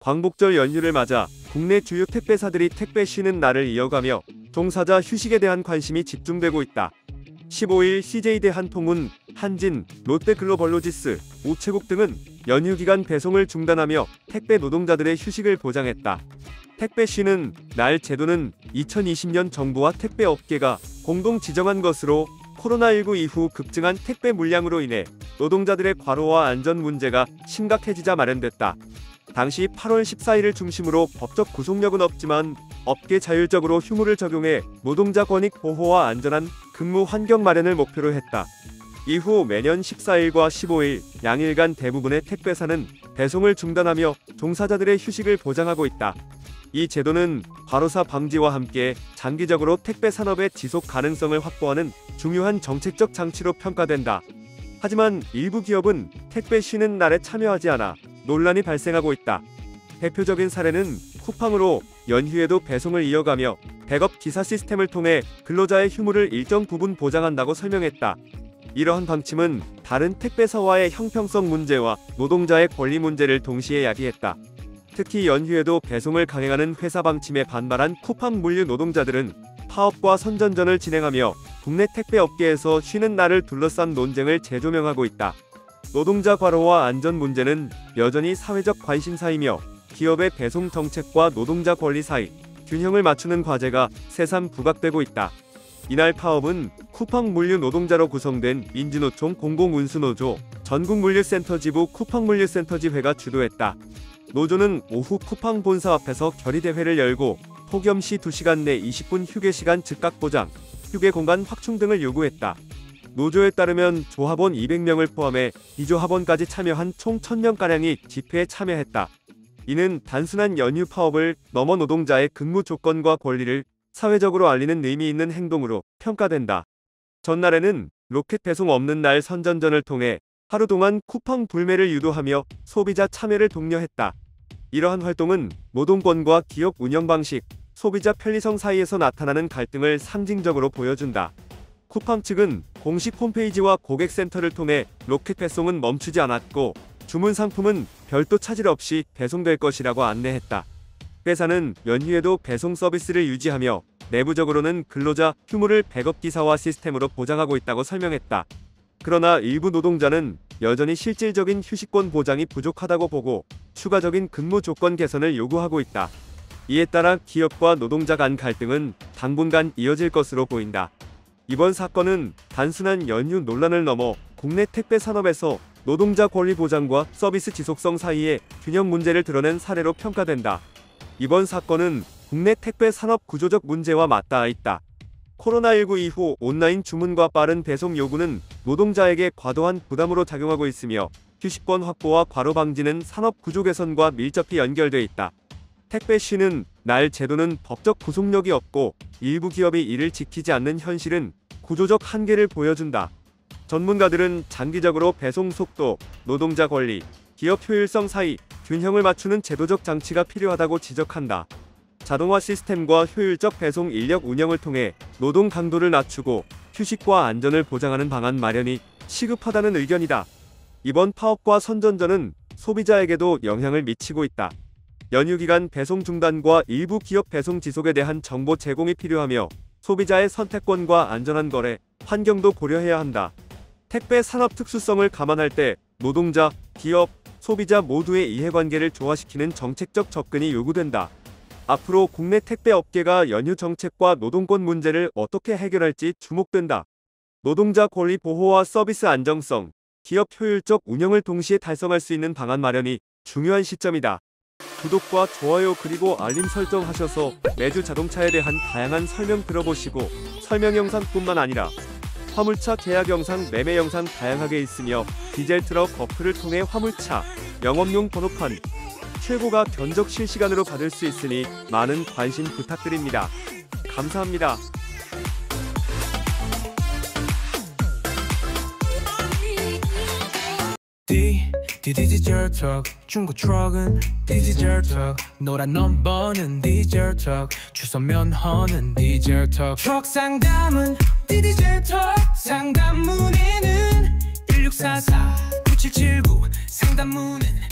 광복절 연휴를 맞아 국내 주요 택배사들이 택배 쉬는 날을 이어가며 종사자 휴식에 대한 관심이 집중되고 있다. 15일 CJ대한통운, 한진, 롯데글로벌로지스, 우체국 등은 연휴 기간 배송을 중단하며 택배 노동자들의 휴식을 보장했다. 택배 쉬는 날 제도는 2020년 정부와 택배 업계가 공동 지정한 것으로 코로나19 이후 급증한 택배 물량으로 인해 노동자들의 과로와 안전 문제가 심각해지자 마련됐다. 당시 8월 14일을 중심으로 법적 구속력은 없지만 업계 자율적으로 휴무를 적용해 노동자 권익 보호와 안전한 근무 환경 마련을 목표로 했다. 이후 매년 14일과 15일 양일간 대부분의 택배사는 배송을 중단하며 종사자들의 휴식을 보장하고 있다. 이 제도는 과로사 방지와 함께 장기적으로 택배 산업의 지속 가능성을 확보하는 중요한 정책적 장치로 평가된다. 하지만 일부 기업은 택배 쉬는 날에 참여하지 않아 논란이 발생하고 있다. 대표적인 사례는 쿠팡으로 연휴에도 배송을 이어가며 백업 기사 시스템을 통해 근로자의 휴무를 일정 부분 보장한다고 설명했다. 이러한 방침은 다른 택배사와의 형평성 문제와 노동자의 권리 문제를 동시에 야기했다. 특히 연휴에도 배송을 강행하는 회사 방침에 반발한 쿠팡 물류 노동자들은 파업과 선전전을 진행하며 국내 택배 업계에서 쉬는 날을 둘러싼 논쟁을 재조명하고 있다. 노동자 과로와 안전 문제는 여전히 사회적 관심사이며 기업의 배송 정책과 노동자 권리 사이 균형을 맞추는 과제가 새삼 부각되고 있다. 이날 파업은 쿠팡 물류 노동자로 구성된 민주노총 공공운수노조 전국물류센터지부 쿠팡물류센터지회가 주도했다. 노조는 오후 쿠팡 본사 앞에서 결의대회를 열고 폭염 시 2시간 내 20분 휴게시간 즉각 보장, 휴게 공간 확충 등을 요구했다. 노조에 따르면 조합원 200명을 포함해 비조합원까지 참여한 총 1000명가량이 집회에 참여했다. 이는 단순한 연휴 파업을 넘어 노동자의 근무 조건과 권리를 사회적으로 알리는 의미 있는 행동으로 평가된다. 전날에는 로켓 배송 없는 날 선전전을 통해 하루 동안 쿠팡 불매를 유도하며 소비자 참여를 독려했다. 이러한 활동은 노동권과 기업 운영 방식, 소비자 편리성 사이에서 나타나는 갈등을 상징적으로 보여준다. 쿠팡 측은 공식 홈페이지와 고객센터를 통해 로켓 배송은 멈추지 않았고 주문 상품은 별도 차질 없이 배송될 것이라고 안내했다. 회사는 연휴에도 배송 서비스를 유지하며 내부적으로는 근로자 휴무를 백업 기사화 시스템으로 보장하고 있다고 설명했다. 그러나 일부 노동자는 여전히 실질적인 휴식권 보장이 부족하다고 보고 추가적인 근무 조건 개선을 요구하고 있다. 이에 따라 기업과 노동자 간 갈등은 당분간 이어질 것으로 보인다. 이번 사건은 단순한 연휴 논란을 넘어 국내 택배 산업에서 노동자 권리 보장과 서비스 지속성 사이의 균형 문제를 드러낸 사례로 평가된다. 이번 사건은 국내 택배 산업 구조적 문제와 맞닿아 있다. 코로나19 이후 온라인 주문과 빠른 배송 요구는 노동자에게 과도한 부담으로 작용하고 있으며 휴식권 확보와 과로 방지는 산업 구조 개선과 밀접히 연결돼 있다. 택배 쉬는 날 제도는 법적 구속력이 없고 일부 기업이 이를 지키지 않는 현실은 구조적 한계를 보여준다. 전문가들은 장기적으로 배송 속도, 노동자 권리, 기업 효율성 사이 균형을 맞추는 제도적 장치가 필요하다고 지적한다. 자동화 시스템과 효율적 배송 인력 운영을 통해 노동 강도를 낮추고 휴식과 안전을 보장하는 방안 마련이 시급하다는 의견이다. 이번 파업과 선전전은 소비자에게도 영향을 미치고 있다. 연휴 기간 배송 중단과 일부 기업 배송 지속에 대한 정보 제공이 필요하며 소비자의 선택권과 안전한 거래, 환경도 고려해야 한다. 택배 산업 특수성을 감안할 때 노동자, 기업, 소비자 모두의 이해관계를 조화시키는 정책적 접근이 요구된다. 앞으로 국내 택배 업계가 연휴 정책과 노동권 문제를 어떻게 해결할지 주목된다. 노동자 권리 보호와 서비스 안정성, 기업 효율적 운영을 동시에 달성할 수 있는 방안 마련이 중요한 시점이다. 구독과 좋아요 그리고 알림 설정하셔서 매주 자동차에 대한 다양한 설명 들어보시고 설명 영상뿐만 아니라 화물차 계약 영상, 매매 영상 다양하게 있으며 디젤 트럭 어플을 통해 화물차, 영업용 번호판, 최고가 견적 실시간으로 받을 수 있으니 많은 관심 부탁드립니다. 감사합니다. 디젤 트럭 중고 트럭은 디젤 트럭 노란 넘버는 디젤 트럭 주소 면허는 디젤 트럭 트럭 상담은 디젤 트럭 상담 문의는 1644-9779 상담 문의는